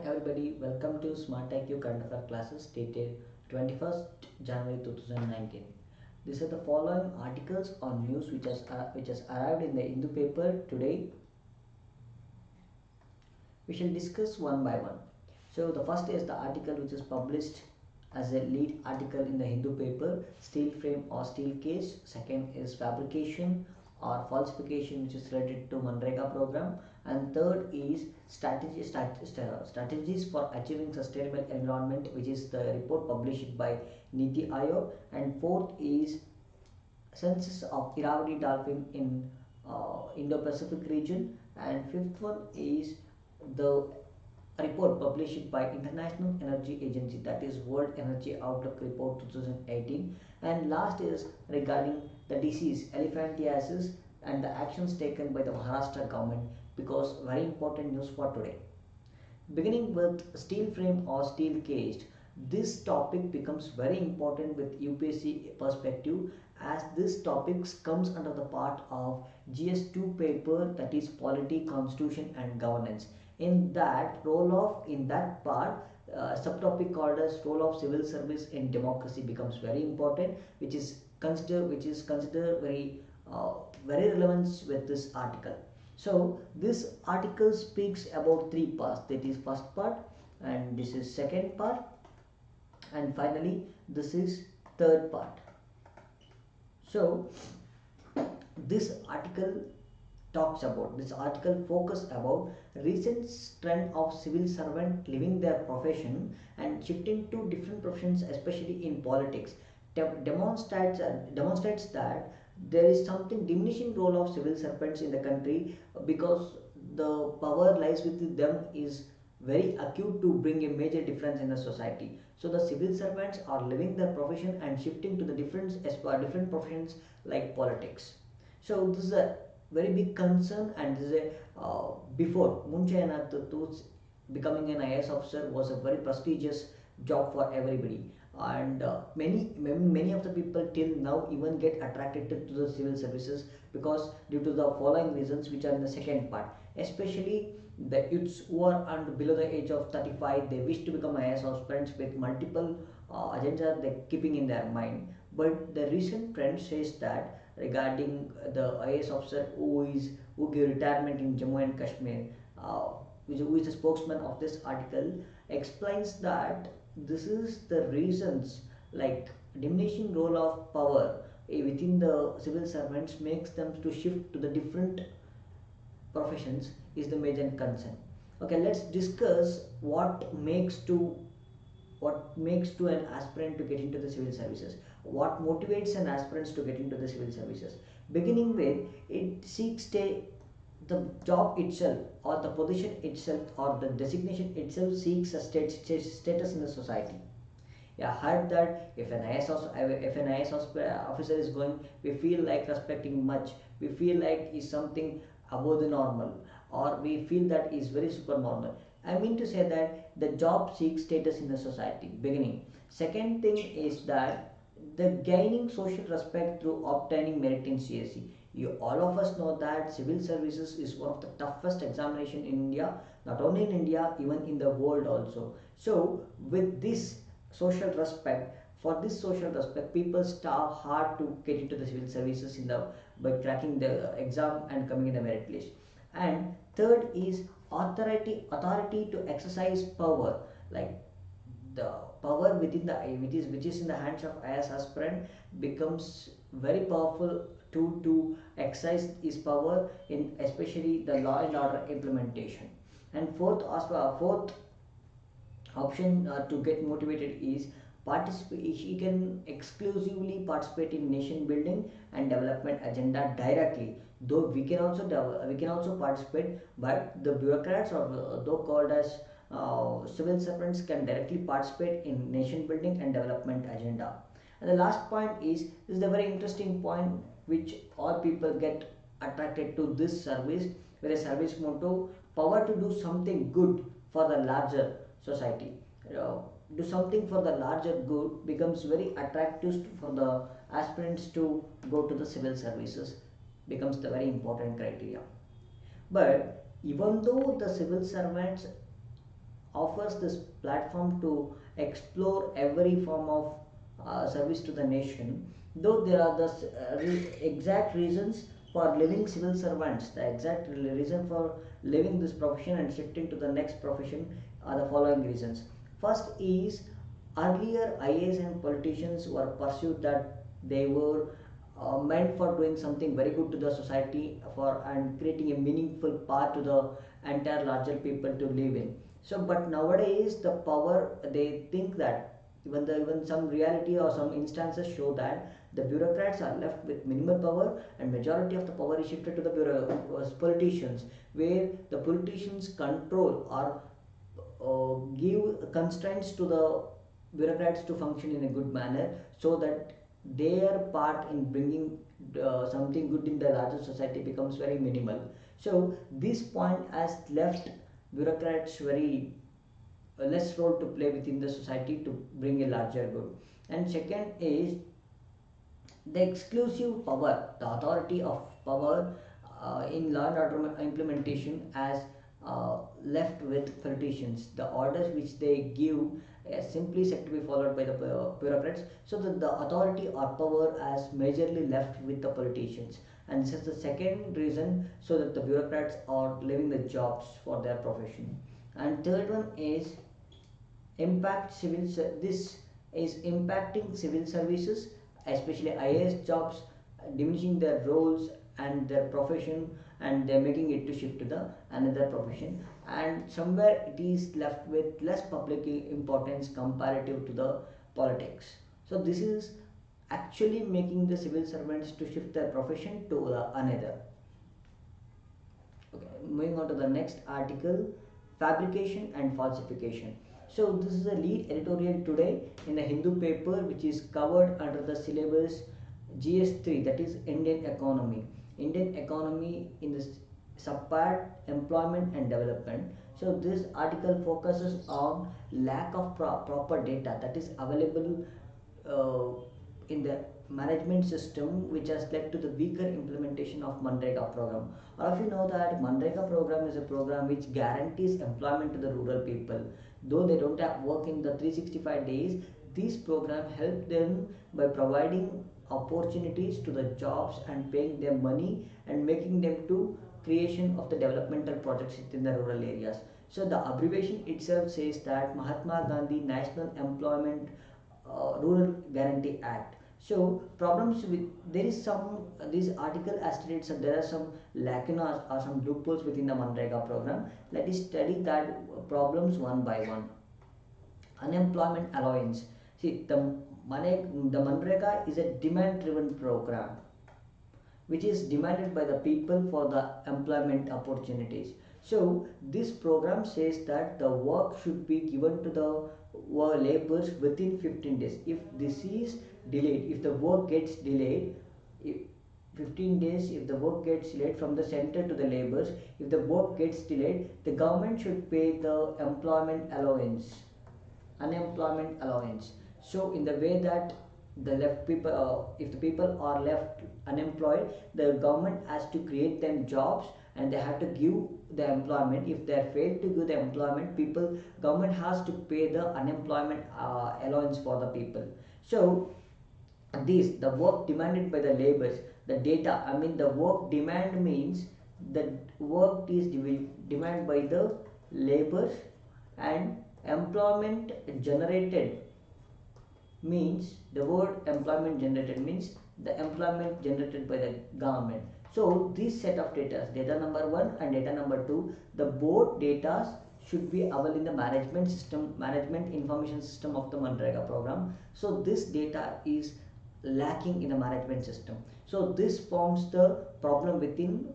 everybody, welcome to Smart IQ Current Affair classes dated 21st January 2019. These are the following articles on news which has arrived in the Hindu paper today. We shall discuss one by one. So the first is the article which is published as a lead article in the Hindu paper, steel frame or steel cage. Second is fabrication or falsification, which is related to Manrega program. And third is strategies for achieving sustainable environment, which is the report published by Niti Aayog. And fourth is census of Irrawaddy dolphin in Indo-Pacific region. And fifth one is the report published by International Energy Agency, that is World Energy Outlook Report 2018. And last is regarding the disease elephantiasis and the actions taken by the Maharashtra government, because very important news for today. Beginning with steel frame or steel caged, this topic becomes very important with UPSC perspective, as this topic comes under the part of GS2 paper, that is polity, constitution and governance. In that part, subtopic called as role of civil service in democracy becomes very important, which is considered very relevant with this article. So this article speaks about three parts, that is first part, and this is second part, and finally this is third part. So this article focus about recent trend of civil servant leaving their profession and shifting to different professions, especially in politics. Demonstrates that there is something diminishing role of civil servants in the country, because the power lies with them is very acute to bring a major difference in the society. So the civil servants are leaving their profession and shifting to the different professions like politics. So this is a very big concern, and this is a before Munchayanath becoming an IAS officer was a very prestigious job for everybody, and many of the people till now even get attracted to the civil services, because due to the following reasons which are in the second part. Especially the youths who are under below the age of 35, they wish to become IAS aspirants with multiple agendas they keeping in their mind. But the recent trend says that regarding the IAS officer who gave retirement in Jammu and Kashmir, who is the spokesman of this article, explains that this is the reasons, like diminishing role of power within the civil servants makes them to shift to the different professions is the major concern. Okay, let's discuss what makes to an aspirant to get into the civil services, what motivates an aspirant to get into the civil services. Beginning with, it seeks the job itself or the position itself or the designation itself seeks a status in the society. Yeah, heard that if an IAS officer is going, we feel like respecting much, we feel like is something above the normal, or we feel that is very super normal. I mean to say that the job seeks status in the society. Beginning. Second thing is that the gaining social respect through obtaining merit in CSE. You all of us know that civil services is one of the toughest examination in India, not only in India, even in the world also. So with this social respect, people start hard to get into the civil services by cracking the exam and coming in the merit list. And third is authority to exercise power, like the power within the which is in the hands of IAS aspirant becomes very powerful to exercise his power in especially the law and order implementation. And fourth option to get motivated is participate. He can exclusively participate in nation building and development agenda directly, though we can also participate, but the bureaucrats, or though called as civil servants, can directly participate in nation building and development agenda. And the last point is this is the very interesting point which all people get attracted to this service, with a service motto: power to do something good for the larger society. Do something for the larger good becomes very attractive for the aspirants to go to the civil services, becomes the very important criteria. But even though the civil servants offers this platform to explore every form of service to the nation. Though there are the exact reasons for living civil servants, the exact reason for leaving this profession and shifting to the next profession are the following reasons. First is, earlier IAS and politicians were pursued that they were meant for doing something very good to the society for and creating a meaningful path to the entire larger people to live in. So but nowadays the power, they think that even some reality or some instances show that the bureaucrats are left with minimal power and majority of the power is shifted to the politicians, where the politicians control or give constraints to the bureaucrats to function in a good manner, so that their part in bringing something good in the larger society becomes very minimal. So this point has left bureaucrats very less role to play within the society to bring a larger good. And second is the exclusive power, the authority of power in law and order implementation as left with politicians. The orders which they give simply said to be followed by the bureaucrats, so that the authority or power has majorly left with the politicians. And this is the second reason, so that the bureaucrats are leaving the jobs for their profession. And third one is impact civil this is impacting civil services, especially IAS jobs, diminishing their roles and their profession, and they're making it to shift to the another profession, and somewhere it is left with less public importance comparative to the politics. So this is actually making the civil servants to shift their profession to another. Okay, moving on to the next article, fabrication and falsification. So this is a lead editorial today in the Hindu paper, which is covered under the syllabus GS3, that is Indian economy. Indian economy in this subpart employment and development. So this article focuses on lack of proper data that is available in the management system, which has led to the weaker implementation of Manrega program. All of you know that Manrega program is a program which guarantees employment to the rural people. Though they don't have work in the 365 days, this program helped them by providing opportunities to the jobs and paying them money and making them to creation of the developmental projects in the rural areas. So the abbreviation itself says that Mahatma Gandhi National Employment Rural Guarantee Act. So problems with, there is some, this article has stated that there are some lacunas or some loopholes within the Manrega program. Let us study that problems one by one. Unemployment allowance. See, the Manrega is a demand driven program which is demanded by the people for the employment opportunities. So this program says that the work should be given to the laborers within 15 days. If this is delayed, if the work gets delayed, if 15 days, if the work gets delayed from the center to the laborers, if the work gets delayed, the government should pay the employment allowance, unemployment allowance. So in the way that the left people, if the people are left unemployed, the government has to create them jobs and they have to give the employment. If they are failed to give the employment, government has to pay the unemployment allowance for the people. So the work demanded by the laborers, the data, I mean the work demand means the work is demanded by the laborers, and employment generated means, the word employment generated means the employment generated by the government. So this set of data number 1 and data number 2, the both data should be available in the management system, management information system of the Manrega program. So this data is lacking in the management system. So this forms the problem within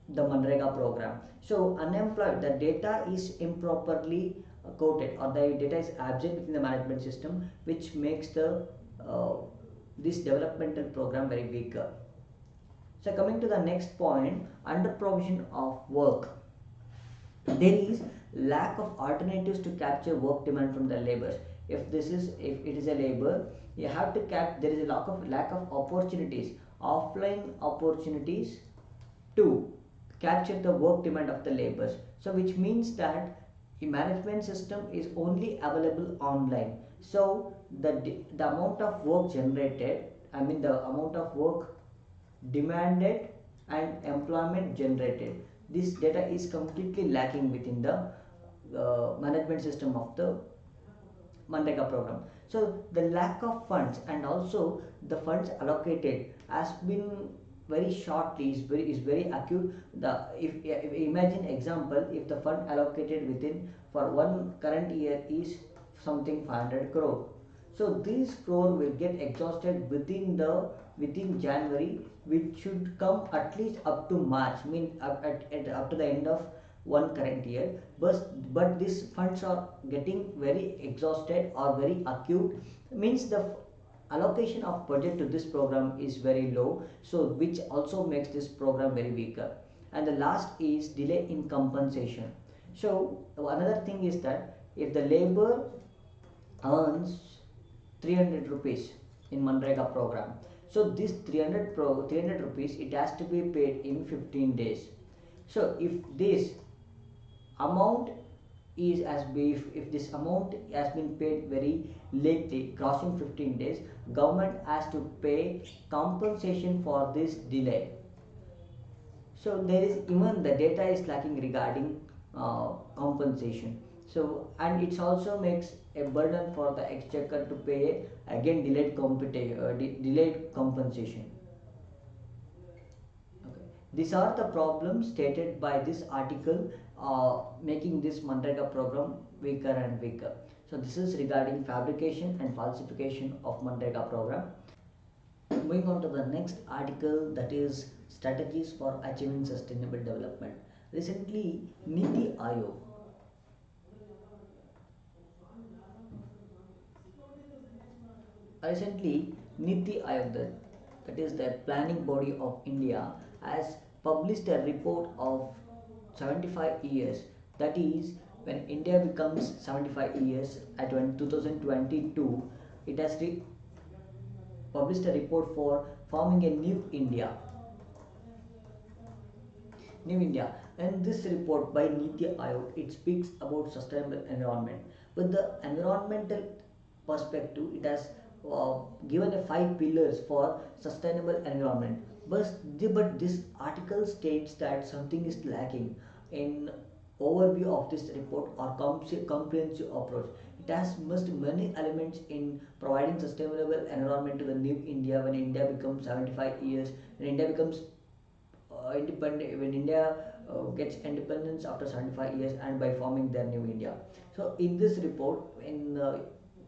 the Manrega program. So unemployed, the data is improperly coded, or the data is absent within the management system, which makes the this developmental program very weaker. So coming to the next point, under provision of work, there is lack of alternatives to capture work demand from the laborers. If it is a labor, you have to there is a lack of opportunities, offline opportunities to capture the work demand of the laborers. So which means that management system is only available online. So the amount of work generated, I mean the amount of work demanded and employment generated, this data is completely lacking within the management system of the Manrega program. So the lack of funds and also the funds allocated has been very shortly, is very acute. The if imagine example, if the fund allocated within for one current year is something 500 crore, so this crore will get exhausted within January, which should come at least up to March, mean up to the end of one current year. But these funds are getting very exhausted or very acute, means the allocation of budget to this program is very low, so which also makes this program very weaker. And the last is delay in compensation. So another thing is that if the labor earns 300 rupees in Manrega program, so this 300 rupees, it has to be paid in 15 days. So if this amount is as if this amount has been paid very lately, crossing 15 days, government has to pay compensation for this delay. So there is, even the data is lacking regarding compensation. So and it also makes a burden for the exchequer to pay again delayed compensation. Okay. These are the problems stated by this article, making this Manrega program weaker and weaker. So this is regarding fabrication and falsification of Manrega program. Moving on to the next article, that is strategies for achieving sustainable development. Recently, Niti Aayog Recently, Niti Aayog, that is the planning body of India, has published a report of 75 years. That is, when India becomes 75 years at 2022, it has published a report for forming a New India. And this report by Niti Aayog, it speaks about sustainable environment. With the environmental perspective, it has given a 5 pillars for sustainable environment. But this article states that something is lacking in overview of this report or comprehensive approach. It has missed many elements in providing sustainable environment to the new India when India becomes 75 years, when India becomes independent, when India gets independence after 75 years and by forming their new India. So in this report, in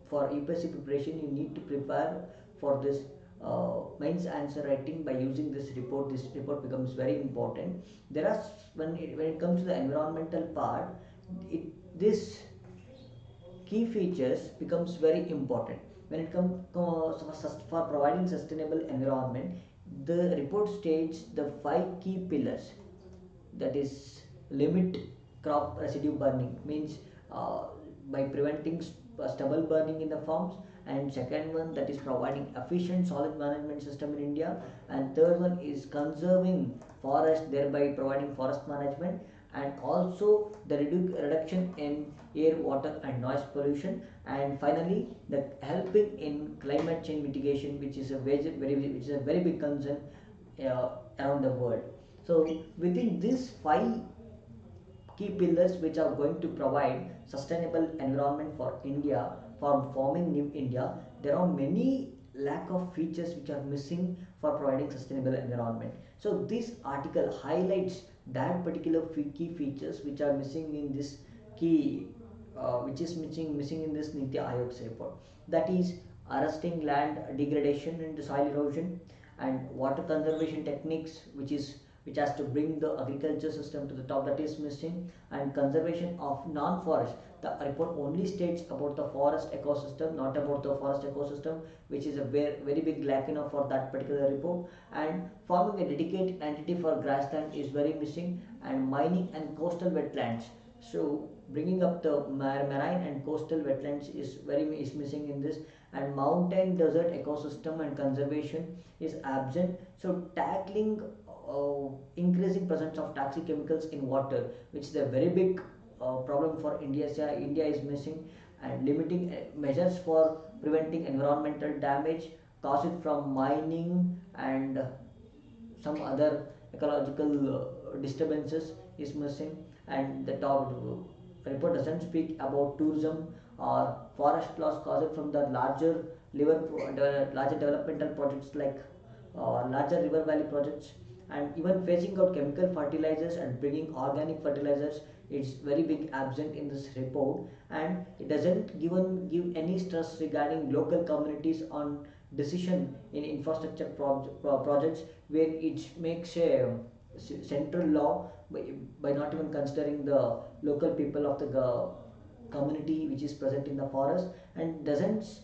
for UPSC preparation, you need to prepare for this mains answer writing by using this report. This report becomes very important. There are when it comes to the environmental part, this key features becomes very important when it comes for providing sustainable environment. The report states the 5 key pillars, that is limit crop residue burning, means by preventing stubble burning in the farms, and second one, that is providing efficient solid management system in India, and third one is conserving forest, thereby providing forest management, and also the reduction in air, water and noise pollution, and finally the helping in climate change mitigation, which is a very big concern around the world. So within these 5 key pillars which are going to provide sustainable environment for India, for forming new India, there are many lack of features which are missing for providing sustainable environment. So this article highlights that particular key features which are missing in this key, which is missing in this Niti Aayog's report. That is arresting land degradation and soil erosion, and water conservation techniques, which has to bring the agriculture system to the top, that is missing, and conservation of non-forest. The report only states about the forest ecosystem, not about the forest ecosystem, which is a very big lack for that particular report. And forming a dedicated entity for grassland is very missing, and mining and coastal wetlands. So bringing up the marine and coastal wetlands is missing in this, and mountain desert ecosystem and conservation is absent. So tackling increasing presence of toxic chemicals in water, which is a very big problem for India. India is missing, and limiting measures for preventing environmental damage caused from mining and some other ecological disturbances is missing. And the top report doesn't speak about tourism or forest loss caused from the larger developmental projects like larger river valley projects, and even phasing out chemical fertilizers and bringing organic fertilizers. It's very big absent in this report, and it doesn't give any stress regarding local communities on decision in infrastructure projects, where it makes a central law by not even considering the local people of the community which is present in the forest, and doesn't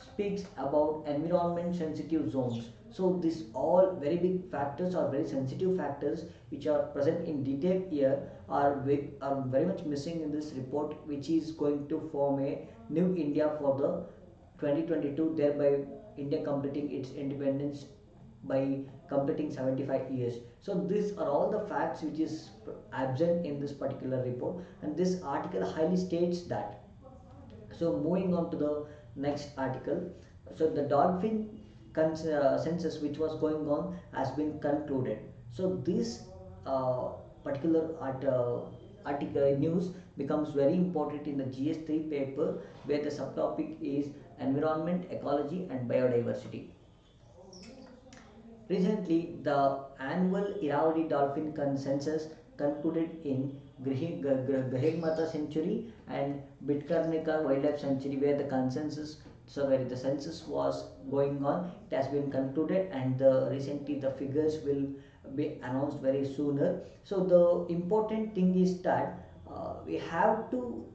speaks about environment sensitive zones. So these all very big factors or very sensitive factors which are present in detail here are very much missing in this report, which is going to form a new India for the 2022, thereby India completing its independence by completing 75 years. So these are all the facts which is absent in this particular report, and this article highly states that. So moving on to the next article. So the census which was going on has been concluded. So this particular article news becomes very important in the GS3 paper, where the subtopic is environment, ecology and biodiversity. Recently, the annual Irrawaddy Dolphin Consensus concluded in Gahirmatha Sanctuary and Bitkarnika Wildlife Sanctuary, where the consensus, so where the census was going on, it has been concluded, and recently the figures will be announced very sooner. So the important thing is that we have to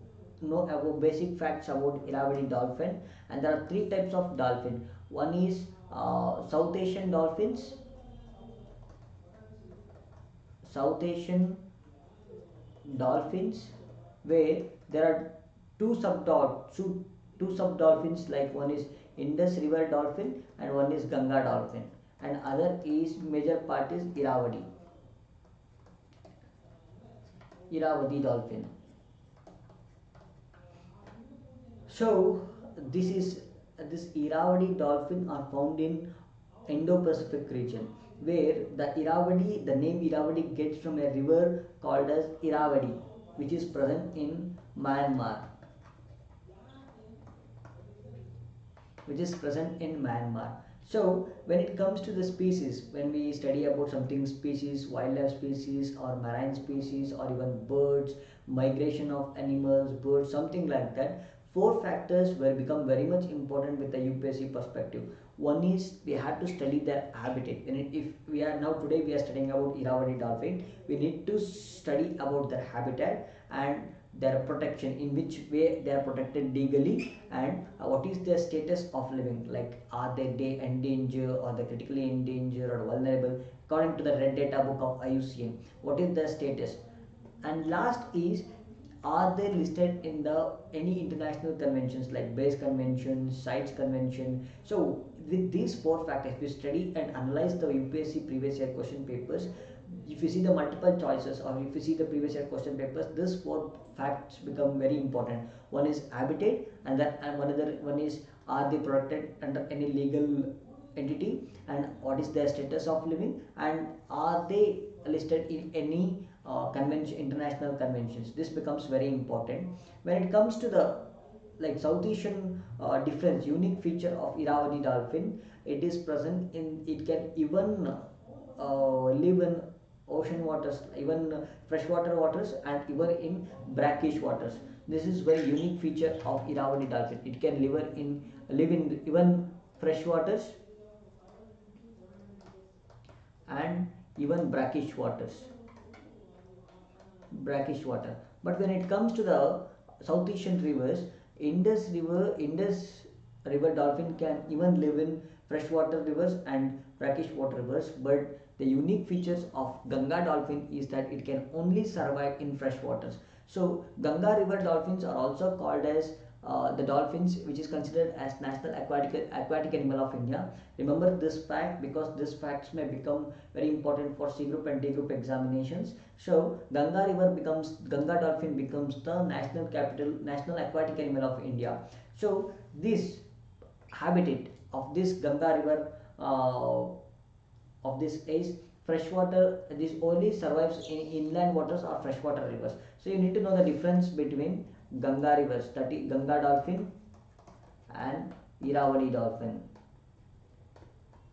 know about basic facts about Irrawaddy dolphin, and there are three types of dolphin. One is South Asian dolphins, South Asian dolphins, where there are two sub dolphins, like one is Indus River dolphin and one is Ganga dolphin, and other is major part is Irrawaddy dolphin. So this Irrawaddy dolphin are found in Indo-Pacific region, where the name Irrawaddy gets from a river called as Irrawaddy, which is present in Myanmar. So when it comes to the species, when we study about something species, wildlife species or marine species or even birds, migration of animals, birds, something like that, four factors will become very much important with the UPSC perspective. One is we have to study their habitat. If we are now today we are studying about Irrawaddy dolphin, we need to study about their habitat and their protection, in which way they are protected legally, and what is their status of living, like are they endangered or they critically endangered or vulnerable according to the red data book of IUCN, what is their status. And last is, are they listed in the any international conventions like base convention, sites convention. So with these four factors, if you study and analyze the UPSC previous year question papers, if you see the multiple choices or if you see the previous year question papers, these four facts become very important. One is habitat, and one is, are they protected under any legal entity, and what is their status of living, and are they listed in any international conventions. This becomes very important. When it comes to the like South Asian difference, unique feature of Irrawaddy dolphin, it is present in, it can even live in ocean waters, even freshwater waters, and even in brackish waters. This is very unique feature of Irrawaddy dolphin. It can live in even fresh waters and even brackish water. But when it comes to the South Asian rivers, Indus River dolphin can even live in freshwater rivers and brackish water rivers. But the unique features of Ganga dolphin is that it can only survive in fresh waters. So Ganga river dolphins are also called as the dolphins, which is considered as national aquatic animal of India. Remember this fact because this facts may become very important for C group and D group examinations. So Ganga dolphin becomes the national aquatic animal of India. So this habitat of this Ganga river of this is freshwater. This only survives in inland waters or freshwater rivers. So you need to know the difference between Ganga rivers, that is Ganga dolphin and Iravadi dolphin.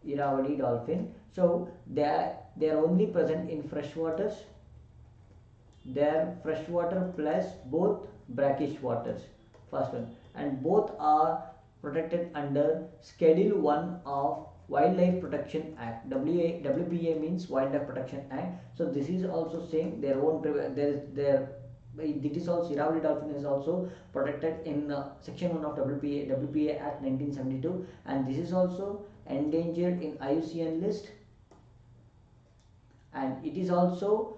Iravadi dolphin. So they are only present in freshwaters. They are freshwater plus both brackish waters. First one, and both are protected under Schedule 1 of Wildlife Protection Act. WPA means Wildlife Protection Act. So this is also saying their own. It is also Iravali dolphin is also protected in Section 1 of WPA Act 1972, and this is also endangered in IUCN list, and it is also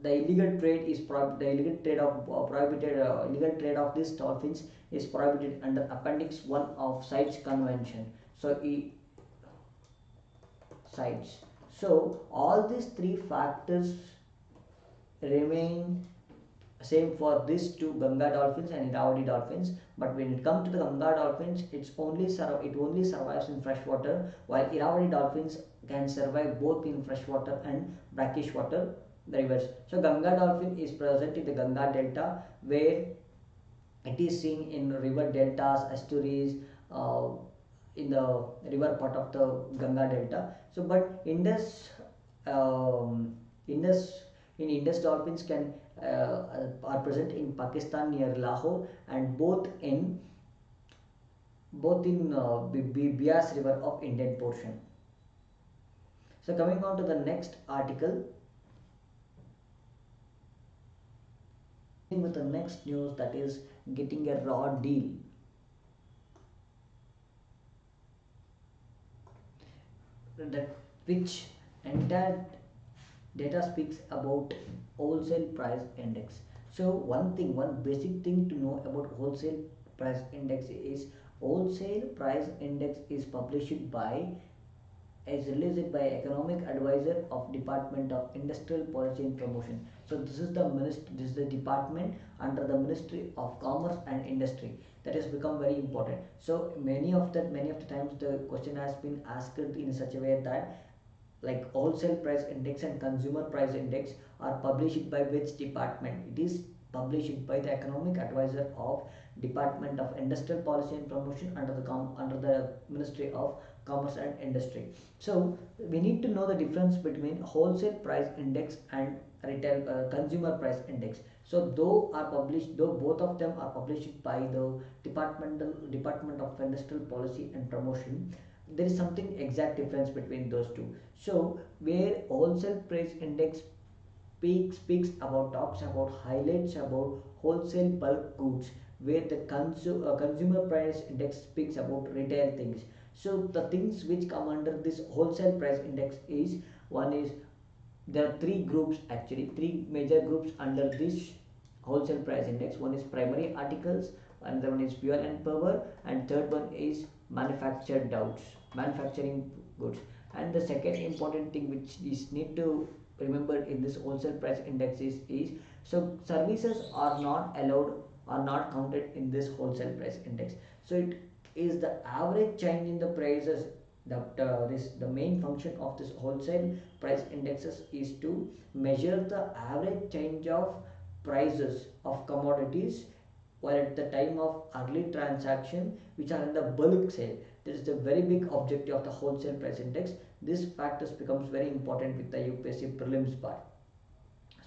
the illegal trade is the illegal trade of prohibited illegal trade of these dolphins is prohibited under Appendix 1 of CITES Convention. So CITES. So all these three factors remain same for these two Ganga dolphins and Iravadi dolphins, but when it comes to the Ganga dolphins, it only survives in freshwater, while Iravadi dolphins can survive both in freshwater and brackish water rivers. So Ganga dolphin is present in the Ganga delta, where it is seen in river deltas, estuaries, in the river part of the Ganga delta. So but Indus dolphins can are present in Pakistan near Lahore, and both in Bias river of Indian portion. So coming on to the next article, with the next news, that is getting a raw deal. That which entire data speaks about wholesale price index. So one basic thing to know about wholesale price index is wholesale price index is released by economic advisor of Department of Industrial Policy and Promotion. So this is the department under the Ministry of Commerce and Industry. That has become very important. So many of the times the question has been asked in such a way that like wholesale price index and consumer price index are published by which department? It is published by the economic advisor of Department of Industrial Policy and Promotion under the Ministry of Commerce and Industry. So we need to know the difference between wholesale price index and retail consumer price index. So though both of them are published by the Department of Industrial Policy and Promotion, there is something exact difference between those two. So where wholesale price index talks about highlights about wholesale bulk goods, where the consumer price index speaks about retail things. So the things which come under this wholesale price index is there are three major groups under this wholesale price index. One is primary articles, another one is fuel and power, and third one is manufacturing goods. And the second important thing which is need to remember in this wholesale price index is so services are not counted in this wholesale price index. So it is the average change in the prices that the main function of this wholesale price indexes is to measure the average change of prices of commodities while at the time of early transaction which are in the bulk sale. This is the very big objective of the wholesale price index. This factors becomes very important with the UPSC prelims part.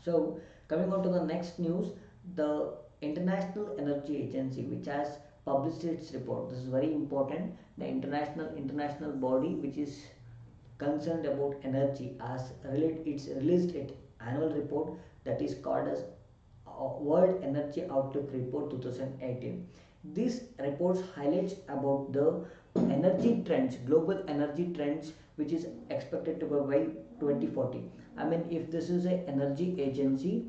So coming on to the next news, the International Energy Agency, which has published its report. This is very important. The international body which is concerned about energy it's released its annual report, that is called as World Energy Outlook Report 2018. This report highlights about the energy trends, global energy trends, which is expected to go by 2040. I mean, if this is an energy agency,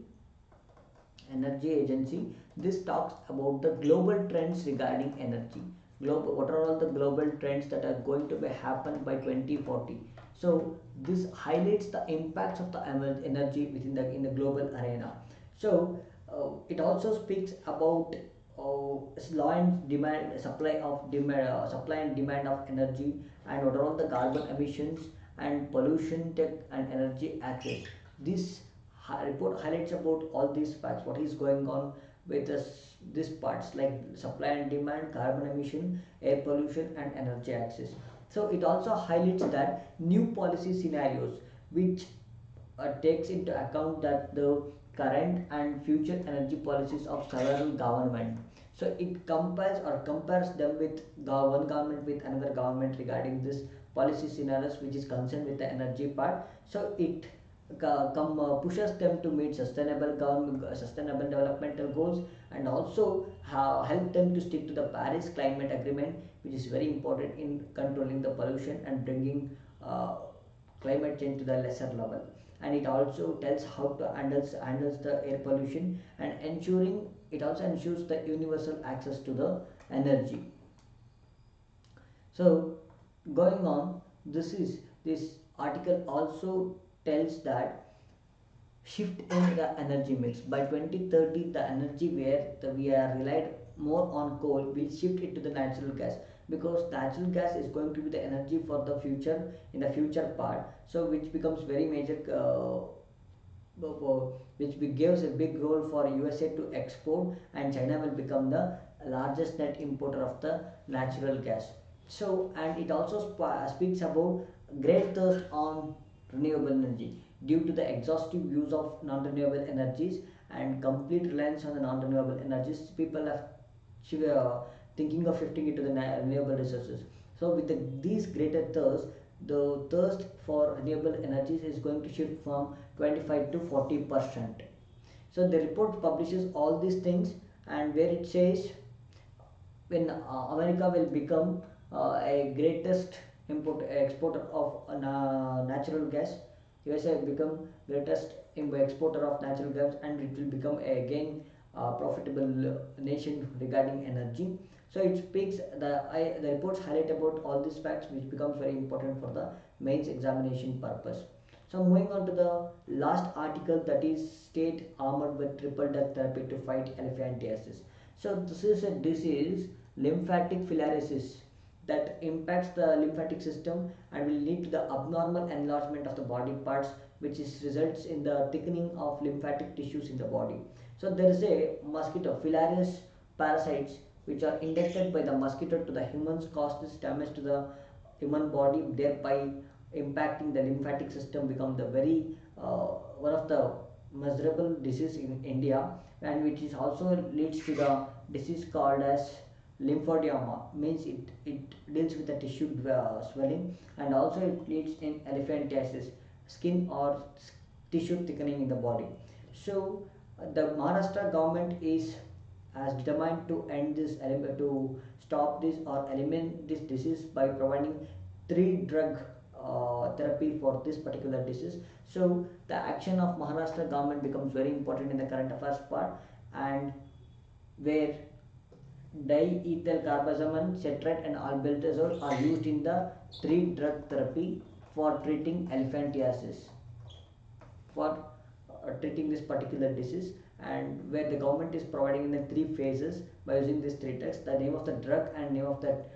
Energy Agency. This talks about the global trends regarding energy. What are all the global trends that are going to be happen by 2040? So this highlights the impacts of the energy within the in the global arena. So it also speaks about law and demand, supply and demand of energy, and what are all the carbon emissions and pollution tech and energy access. This report highlights about all these facts, what is going on with these parts like supply and demand, carbon emission, air pollution, and energy access. So it also highlights that new policy scenarios which takes into account that the current and future energy policies of several government. So it compares them with one government with another government regarding this policy scenarios which is concerned with the energy part. So it pushes them to meet sustainable developmental goals, and also help them to stick to the Paris Climate Agreement, which is very important in controlling the pollution and bringing climate change to the lesser level. And it also tells how to handles the air pollution, and ensuring it also ensures the universal access to the energy. So going on, this article also tells that shift in the energy mix by 2030, the energy where we are relied more on coal will shift it to the natural gas, because natural gas is going to be the energy for the future in the future part. So which becomes very major, which gives a big role for USA to export, and China will become the largest net importer of the natural gas. So and it also speaks about great thirst on renewable energy due to the exhaustive use of non-renewable energies and complete reliance on the non-renewable energies. People are thinking of shifting into the renewable resources. So with these greater thirst, the thirst for renewable energies is going to shift from 25 to 40%. So the report publishes all these things, and where it says when America will become a greatest exporter of natural gas, USA will become greatest exporter of natural gas, and it will become again profitable nation regarding energy. So it speaks the reports highlight about all these facts, which becomes very important for the mains examination purpose. So moving on to the last article, that is state armored with triple death therapy to fight elephantiasis. So this is a disease, lymphatic filariasis, that impacts the lymphatic system and will lead to the abnormal enlargement of the body parts, which results in the thickening of lymphatic tissues in the body. So there is a mosquito, filarias parasites, which are injected by the mosquito to the humans, cause this damage to the human body, thereby impacting the lymphatic system, become the very one of the miserable disease in India, and which is also leads to the disease called as lymphedema, means it deals with the tissue swelling, and also it leads in elephantiasis, skin or tissue thickening in the body. So the Maharashtra government is has determined to end this to stop this or eliminate this disease by providing three drug therapy for this particular disease. So the action of Maharashtra government becomes very important in the current affairs part, and where diethyl carbazamine, citrate, and albendazole are used in the three drug therapy for treating elephantiasis, for treating this particular disease, and where the government is providing in the three phases by using these three drugs. The name of the drug and name of that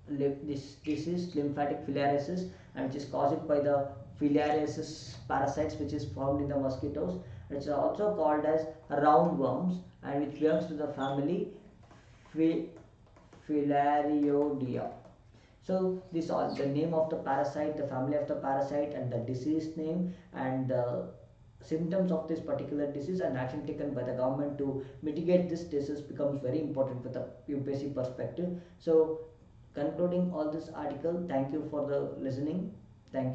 this disease, lymphatic filariasis, and which is caused by the filariasis parasites, which is found in the mosquitoes, which are also called as roundworms, and which belongs to the family Filariodea. So this all the name of the parasite, the family of the parasite, and the disease name, and the symptoms of this particular disease, and action taken by the government to mitigate this disease becomes very important with the UPSC perspective. So concluding all this article, thank you for the listening. Thank you.